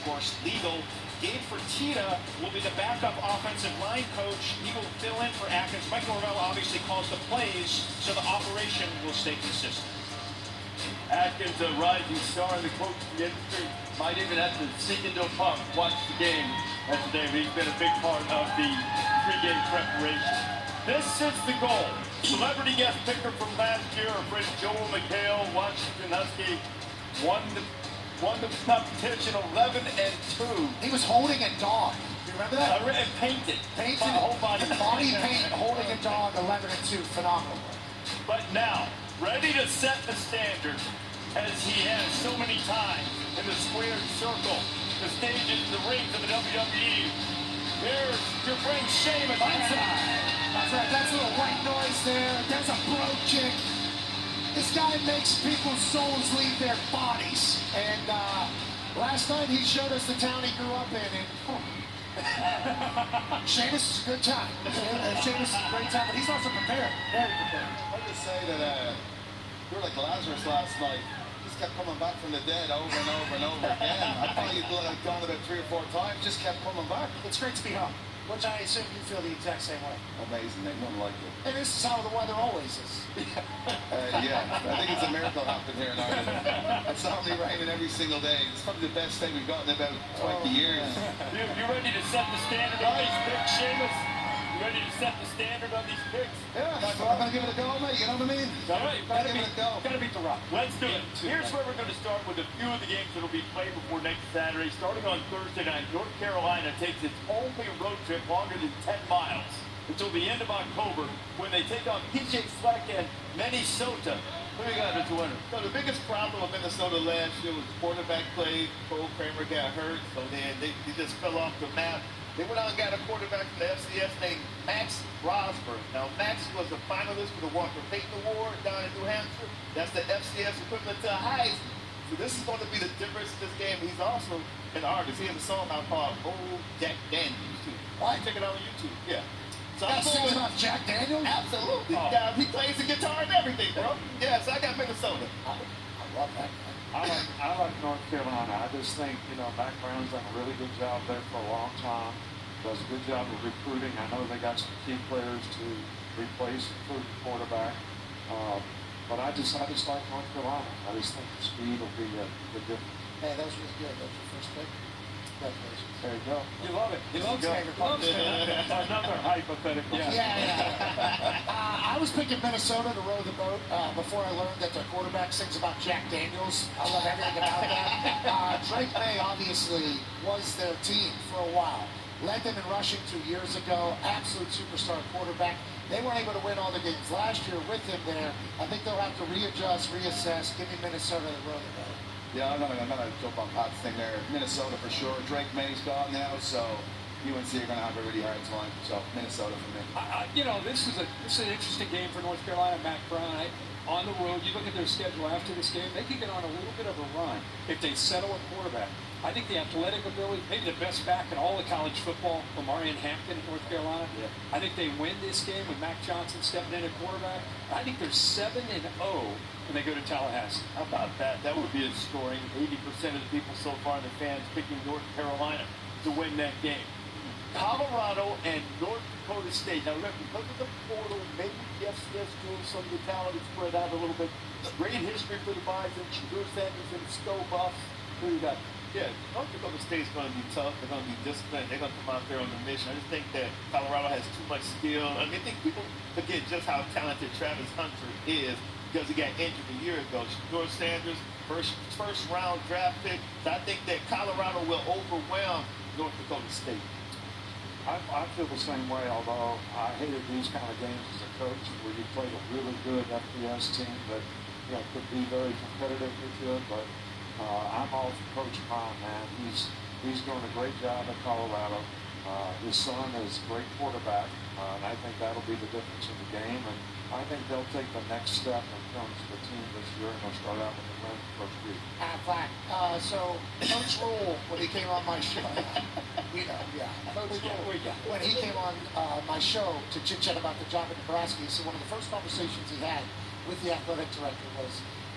course, legal. Gabe Fertitta will be the backup offensive line coach. He will fill in for Atkins. Mike Norvell obviously calls the plays, so the operation will stay consistent. Atkins, a rising star in the coaching industry, might even have to sneak into a pub, watch the game. And today he's been a big part of the pregame preparation. This is the goal. Celebrity guest picker from last year, our friend Joel McHale, Washington Husky, won the competition 11-2. He was holding a dog. You remember that? And painted. Whole body paint, holding a dog, 11-2. Phenomenal. But now, ready to set the standard, as he has so many times in the squared circle, the stages, the rings of the WWE. There's your friend Sheamus. That's right. That's a little white noise there. There's a bro kick. This guy makes people's souls leave their bodies. And last night he showed us the town he grew up in. And Sheamus is a good time. Sheamus is a great time, but he's also prepared. Very prepared. I'll just say that we were like Lazarus last night. He just kept coming back from the dead over and over and over again. I thought he'd gone about 3 or 4 times, just kept coming back. It's great to be home, which I assume you feel the exact same way. Amazing, ain't nothing like it. And this is how the weather always is. Yeah, I think it's a miracle happened here in Ireland. It's only raining every single day. It's probably the best day we've gotten in about 20 years. You ready to set the standard on these picks, Sheamus? You ready to set the standard on these picks? Yeah, I'm going to give it a go, mate. You know what I mean? All right, gotta give it a go. Gotta beat the Rock. Let's do it. Here's where we're going to start with a few of the games that will be played before next Saturday. Starting on Thursday night, North Carolina takes its only road trip longer than 10 miles until the end of October when they take on PJ Fleck and Minnesota. Who do you got as a winner? So the biggest problem with Minnesota last year was the quarterback play. Cole Kramer got hurt, so then they just fell off the map. They went out and got a quarterback from the FCS named Max Rosberg. Now, Max was a finalist for the Walker Payton Award down in New Hampshire. That's the FCS equivalent to a Heisman. So this is going to be the difference in this game. He's also an artist. He has a song out called Old Jack Daniels, too. What? Check it out on YouTube. Yeah. So That's singing about Jack Daniels? Absolutely. Yeah, he plays the guitar and everything, bro. Yeah, so I got Minnesota. I love that. I like North Carolina. I just think, Mac Brown's done a really good job there for a long time. Does a good job of recruiting. I know they got some key players to replace the quarterback. But I just like North Carolina. I just think the speed will be the difference. Hey, that was really good. That was your first pick. Congratulations. There you go. You love it. He loves it. Another hypothetical. Yeah. I was picking Minnesota to row the boat before I learned that their quarterback sings about Jack Daniels. I love everything about that. Drake May obviously was their team for a while. Led them in rushing 2 years ago. Absolute superstar quarterback. They weren't able to win all the games last year with him there. I think they'll have to readjust, reassess. Give me Minnesota to row the boat. Yeah, I'm not gonna jump on Pat's thing there. Minnesota for sure. Drake May's gone now, so UNC are gonna have a really hard time. So Minnesota for me. This is an interesting game for North Carolina. Mac Brown on the road. You look at their schedule after this game; they can get on a little bit of a run if they settle a quarterback. I think the athletic ability, maybe the best back in all of college football, Omarion Hampton at North Carolina. Yeah. I think they win this game with Mac Johnson stepping in at quarterback. I think they're 7-0 when they go to Tallahassee. How about that? That would be a scoring. 80% of the people so far, the fans, picking North Carolina to win that game. Colorado and North Dakota State. Now remember, because of the portal, maybe the FCS doing some of the talent is spread out a little bit. Great history for the Bison. Shadur Sanders and Stowe Buffs. Who you got? Yeah, North Dakota State's going to be tough. They're going to be disciplined. They're going to come out there on the mission. I just think that Colorado has too much skill. I mean, I think people forget just how talented Travis Hunter is because he got injured a year ago. Shadur Sanders, first round draft pick. So I think that Colorado will overwhelm North Dakota State. I feel the same way, although I hated these kind of games as a coach where you played a really good FBS team that could be very competitive with you, but I'm all for Coach Prime, man. He's doing a great job at Colorado. His son is a great quarterback, and I think that'll be the difference in the game. And I think they'll take the next step in terms of the team this year, and they'll start out with a win first week. So Coach Rule, when he came on my show, Coach Rule, when he came on my show to chit-chat about the job at Nebraska, he said one of the first conversations he had with the athletic director was,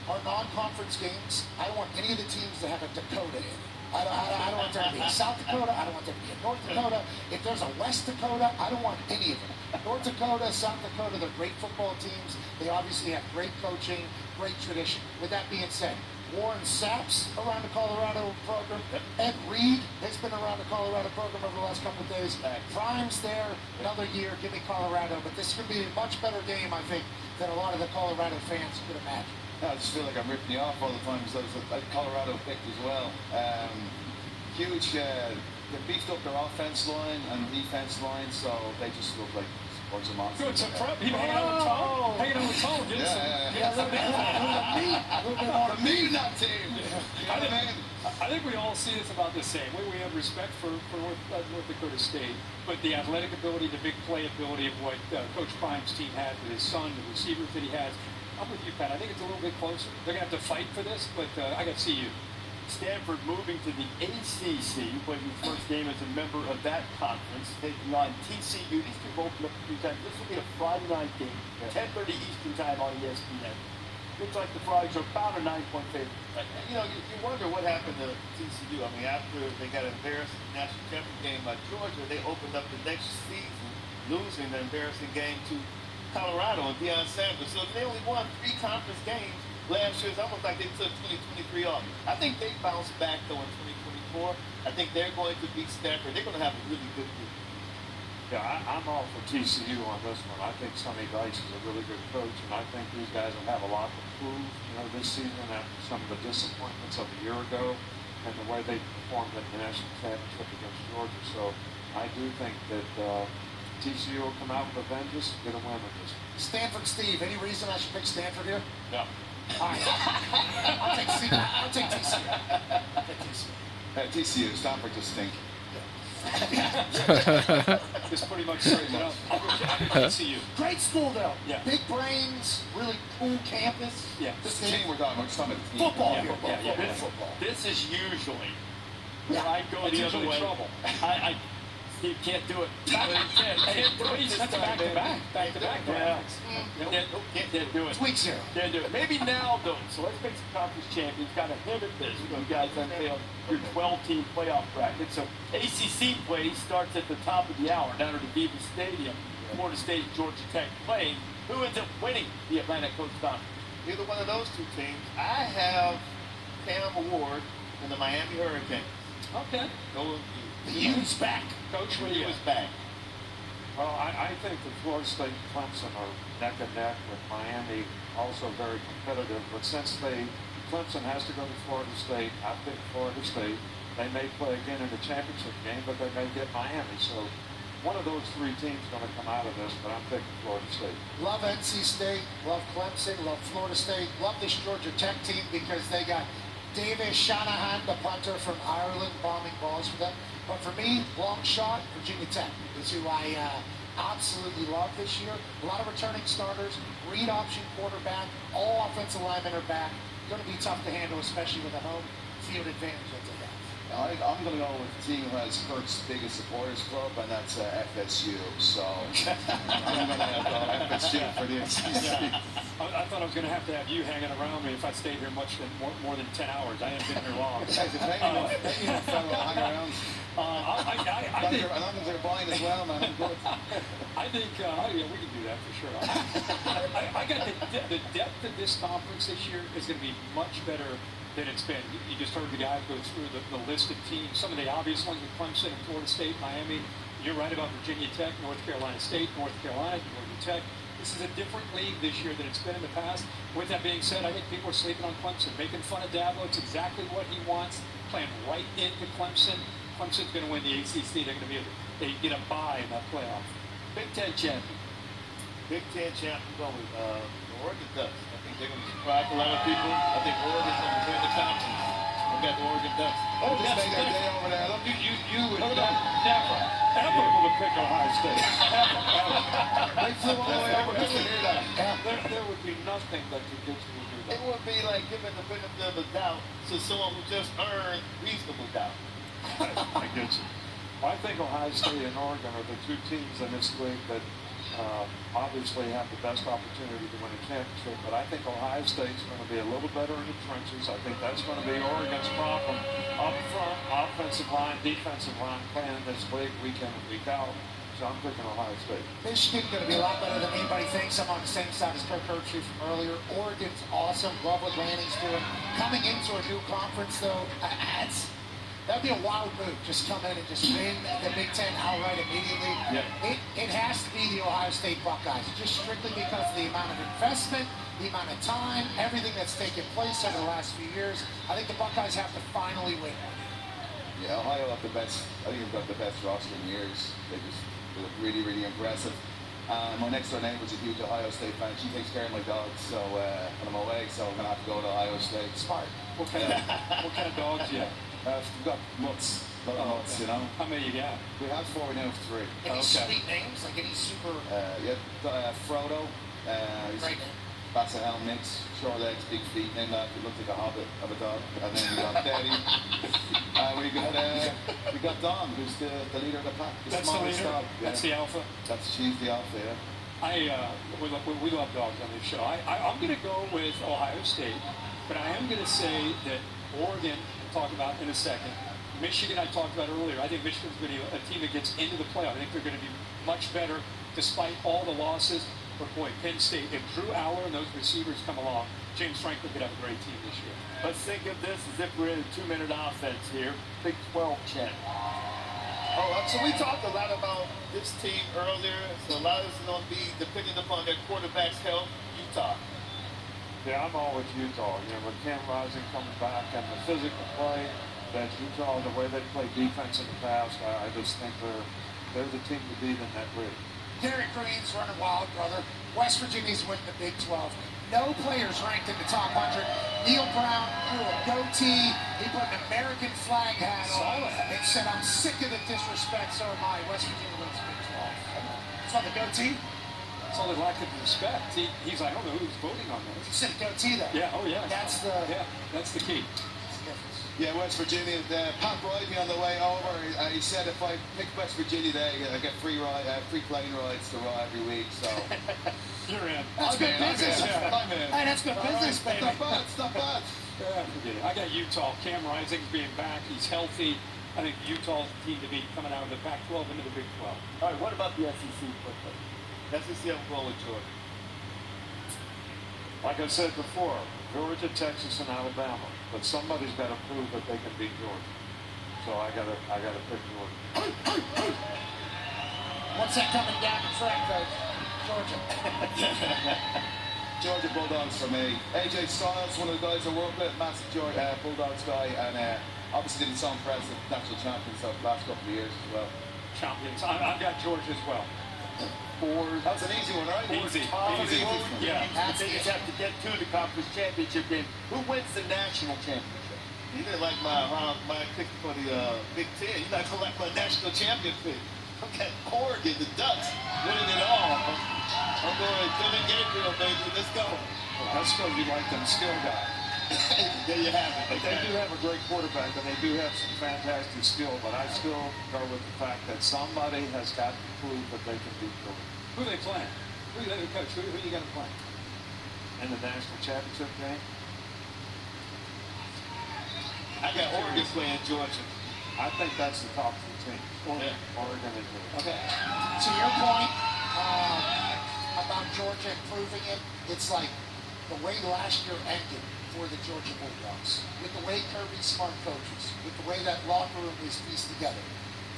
our non-conference games, I don't want any of the teams to have a Dakota in it. I don't want there to be in South Dakota. I don't want there to be in North Dakota. If there's a West Dakota, I don't want any of them. North Dakota, South Dakota, they're great football teams. They obviously have great coaching, great tradition. With that being said, Warren Sapp's around the Colorado program. Ed Reed has been around the Colorado program over the last couple of days. Prime's there, another year, give me Colorado. But this could be a much better game, I think, than a lot of the Colorado fans could imagine. I just feel like I'm ripping you off all the time because I was Colorado picked as well. Huge, they beefed up their offense line and defense line, so they just look like sports of monsters. Good, so hanging out with Tom. Hanging out with Tom, Yeah, a little bit more The meat in that team. I think we all see this about the same way. We have respect for North Dakota State, but the athletic ability, the big play ability of what Coach Prime's team had with his son, the receivers that he has. I'm with you, Pat. I think it's a little bit closer. They're going to have to fight for this, but I got to see you. Stanford moving to the ACC, playing his first game as a member of that conference, taking on TCU. These two both opened up a few times. This will be a Friday night game, 10:30 Eastern time on ESPN. Looks like the Frogs are about a 9-point favorite. You know, you wonder what happened to TCU. I mean, after they got embarrassed in the national championship game by Georgia, they opened up the next season losing the embarrassing game to Colorado and Deion Sanders. So they only won 3 conference games last year. It's almost like they took 2023 off. I think they bounced back though in 2024. I think they're going to beat Stanford. They're going to have a really good year. Yeah, I'm all for TCU on this one. I think Sonny Dykes is a really good coach, and I think these guys will have a lot to prove, this season after some of the disappointments of a year ago and the way they performed in the national championship against Georgia. So I do think that TCU will come out with a vengeance and get a win with this. Stanford Steve, any reason I should pick Stanford here? No. All right. I'll take TCU. I'll take TCU. TCU, Stanford just stink. Just pretty much straight it up. I'll go TCU. Great school though. Yeah. Big brains, really cool campus. Yeah. This is the team we're talking about. We're just talking about the team. Football. Yeah. Football. This is usually where Yeah. I go the other way. Trouble. Steve can't do it. Can't do it. That's back-to-back. Back-to-back. Yeah. Can't do it. It's week 0. Can't do it. Maybe now, though. So let's make some conference champions. Got a hint at this. You guys unveiled your 12-team playoff bracket. So ACC play starts at the top of the hour down at the Viva Stadium. Florida State and Georgia Tech playing. Who ends up winning the Atlantic Coast Conference? Either one of those two teams. I have Cam Ward and the Miami Hurricanes. Okay. The U's back. Coach, what do you was back. Well, I think that Florida State and Clemson are neck and neck with Miami, also very competitive. But since Clemson has to go to Florida State, I pick Florida State. They may play again in the championship game, but they may get Miami. So one of those 3 teams is going to come out of this, but I'm picking Florida State. Love NC State, love Clemson, love Florida State, love this Georgia Tech team because they got Davis Shanahan, the punter from Ireland, bombing balls for them. But for me, long shot, Virginia Tech is who I absolutely love this year. A lot of returning starters, read option quarterback, all offensive linemen are back. Going to be tough to handle, especially with a home field advantage that they have. I'm going to go with the team who has Kurt's biggest supporters club, and that's FSU. So I'm going to have FSU for the NCC. I thought I was going to have you hanging around me if I stayed here more than 10 hours. I haven't been here long. Guys, if any fellow will hang around, I think, as long as they're blind as well, man, I'm good. I think, yeah, we can do that for sure. I got the depth of this conference this year is going to be much better than it's been. You just heard the guy go through the list of teams, some of the obvious ones with Clemson and Florida State, Miami. You're right about Virginia Tech, North Carolina State, North Carolina, Georgia Tech. This is a different league this year than it's been in the past. With that being said, I think people are sleeping on Clemson, making fun of Dabo. It's exactly what he wants, playing right into Clemson. Clemson's going to win the ACC. They're going to they get a bye in that playoff. Big Ten champion. Big Ten champion going with Oregon Ducks. I think they're going to surprise a lot of people. I think Oregon's going to win the conference. We got the Oregon Ducks. Oh, just make that day over there. Look, You would never be able to pick Ohio State. they flew all the way over just to hear that. There would be nothing that could get you to do that. It would be like giving the benefit of the doubt to someone who just earned reasonable doubt. I get you. Well, I think Ohio State and Oregon are the 2 teams in this league that obviously have the best opportunity to win a championship, but I think Ohio State's going to be a little better in the trenches. I think that's going to be Oregon's problem up front, offensive line, defensive line, playing this league week in and week out. So I'm picking Ohio State. Michigan's going to be a lot better than anybody thinks. I'm on the same side as Kirk Herbstreit from earlier. Oregon's awesome. Love what Lanning's doing. Coming into a new conference, though, that'd be a wild move. Just come in and just win the Big Ten outright immediately. Yeah. It has to be the Ohio State Buckeyes, just strictly because of the amount of investment, the amount of time, everything that's taken place over the last few years. I think the Buckeyes have to finally win. Yeah, Ohio have the best. I think they've got the best roster in years. They look really, really impressive. My next door neighbor's a huge Ohio State fan. She takes care of my dogs, so when I'm away, so I'm gonna have to go to Ohio State. Smart. What kind of dogs you have? We've got mutts, a lot of mutts, you know. How many you got? We have 4, we now have 3. Any sweet names? Like any super... Frodo. He's Great name. Basset Hound mix, short legs, big feet, named that. It looked like a hobbit of a dog. And then we got Daddy. We got Don, who's the leader of the pack. That's the leader? Dog. That's the alpha? She's the alpha, yeah. We love dogs on this show. I'm going to go with Ohio State, but I am going to say that Oregon, we'll talk about in a second. Michigan, I talked about earlier. I think Michigan's going to be a team that gets into the playoff. I think they're going to be much better despite all the losses. But boy, Penn State, if Drew Aller and those receivers come along, James Franklin could have a great team this year. Let's think of this as if we're in a 2-minute offense here. Big 12 champ. So we talked a lot about this team earlier. So a lot of this is going to be depending upon their quarterback's health. Utah. Yeah, I'm all with Utah. You know, with Cam Rising coming back and the physical play that Utah, the way they play defense in the past, I just think they're the team to beat in that league. Derek Green's running wild, brother. West Virginia's winning the Big 12. No players ranked in the top 100. Neil Brown grew a goatee. He put an American flag hat on and said, I'm sick of the disrespect, so am I. West Virginia wins the Big 12. It's on the goatee? That's all they lack of respect. He's like, I don't know who's voting on this. You said a goatee, though. Yeah, oh yeah. That's the key. Yeah, West Virginia. Pat Brydey on the way over. He said if I pick West Virginia, I get free plane rides to Raw every week. So you're in. That's good business. I'm in. Hey, that's good business, baby. It's not bad. Yeah, forget it. I got Utah. Cam Rising's being back. He's healthy. I think Utah's the team to beat coming out of the Pac-12 into the Big 12. All right, what about the SEC quickly? SEC, I'm going with Georgia. Like I said before, Georgia, Texas, and Alabama. But somebody's got to prove that they can beat Georgia. So I gotta pick Georgia. What's that coming down the track, though? Georgia. Georgia Bulldogs for me. AJ Styles, one of the guys I work with, massive Georgia Bulldogs guy, and obviously didn't sound impressive, national champions of the last couple of years as well. Champions. I've got Georgia as well. That was an easy one, right? Easy. Yeah. The Biggest have to get to the conference championship game. Who wins the national championship? You didn't like my pick for the Big Ten. You're not going to like my national champion pick. Okay, Oregon, the Ducks, winning it all. I'm going Dylan Gabriel, baby. Let's go. Well, that's because you like them skill guys. There you have it. But they do have a great quarterback, and they do have some fantastic skill, but I still go with the fact that somebody has got to prove that they can beat Georgia. Who are they playing? Who are you coach? Who you got to play? In the national championship game? I got Oregon playing Georgia. I think that's the top two teams. Oregon and Georgia. Okay. To your point about Georgia improving it, it's like the way last year ended for the Georgia Bulldogs, with the way Kirby's smart coaches, with the way that locker room is pieced together.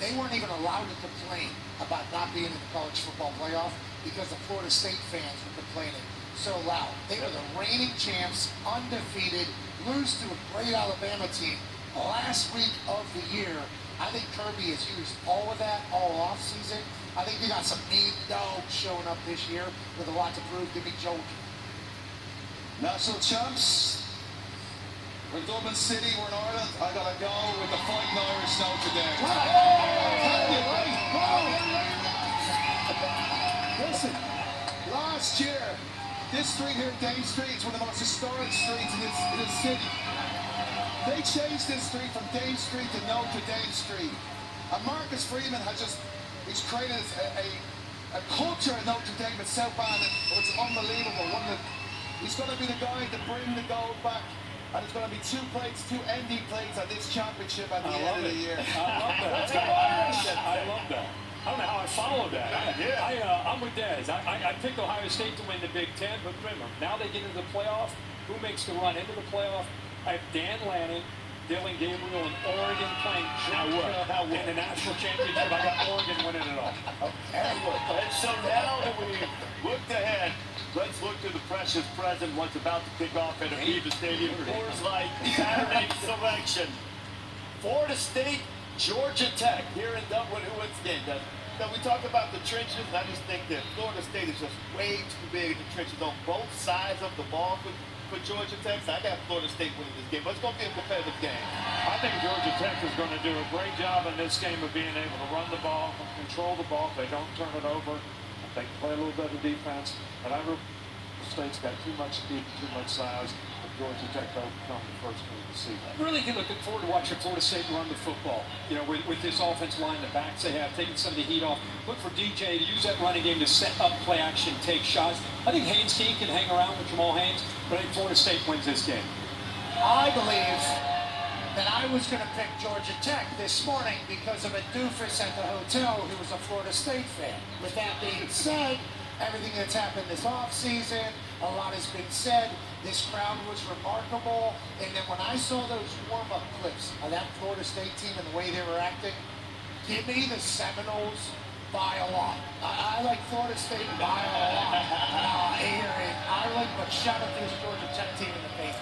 They weren't even allowed to complain about not being in the college football playoff because the Florida State fans were complaining so loud. They were the reigning champs, undefeated, lose to a great Alabama team last week of the year. I think Kirby has used all of that all off season. I think they got some mean dogs showing up this year with a lot to prove. Give me Georgia. National champs. We're in Dublin City, we're in Ireland. I gotta go with the fighting Irish Notre Dame. Listen, last year, this street here, Dame Street, is one of the most historic streets in this city. They changed this street from Dame Street to Notre Dame Street. And Marcus Freeman has he's created a a culture at Notre Dame at South Band. It's unbelievable. He's going to be the guy to bring the gold back. And it's going to be 2 plates, 2 ND plates at this championship at the end of the year. I love that. Let's go Irish! I love that. I don't know how I followed that. Yeah. I'm with Dez. I picked Ohio State to win the Big Ten, but remember, now they get into the playoff. Who makes the run into the playoff? I have Dan Lanning, Dylan Gabriel, and Oregon playing Georgia in the national championship. I got Oregon winning it all. And so now that we've looked ahead, let's look to the precious present, what's about to kick off at Aviva Stadium. Coors Light Saturday selection. Florida State, Georgia Tech here in Dublin. Who wins the game, Doug? Now, we talk about the trenches, and I just think that Florida State is just way too big in the trenches on both sides of the ball for Georgia Tech. So I got Florida State winning this game, but it's going to be a competitive game. I think Georgia Tech is going to do a great job in this game of being able to run the ball, control the ball. If they don't turn it over, if they can play a little bit of defense. But I really State's got too much speed, too much size. But Georgia Tech will become the first team to see that. Really looking forward to watching Florida State run the football. You know, with this offensive line, the backs they have, taking some of the heat off. Look for DJ to use that running game to set up play action, take shots. I think Haynes King can hang around with Jamal Haynes, but I think Florida State wins this game. I believe that I was going to pick Georgia Tech this morning because of a doofus at the hotel who was a Florida State fan. With that being said, everything that's happened this offseason, a lot has been said. This crowd was remarkable. And then when I saw those warm-up clips of that Florida State team and the way they were acting, give me the Seminoles by a lot. I like Florida State by a lot. Adrian, I like, but shout out to this Georgia Tech team in the face.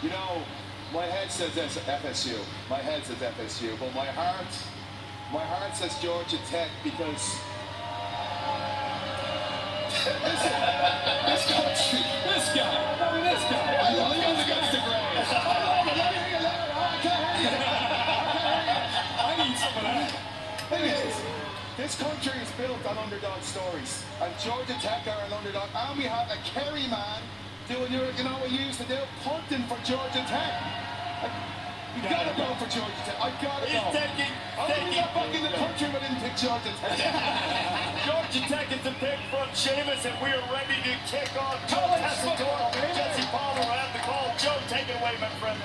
You know, my head says FSU. My head says FSU, but my heart says Georgia Tech because this country. This guy. I mean, this guy. I live against the grain. I need some of that. Thing is, this country is built on underdog stories, and Georgia Tech are an underdog. And we have a Kerry man doing you know what he used to do, punting for Georgia Tech. You gotta go for Georgia Tech. I gotta He's go. taking Not back in the country, but didn't pick Georgia Tech. Georgia Tech is a pick from Sheamus, and we are ready to kick off. College football, Jesse Palmer will have the call. Joe, take it away, my friend.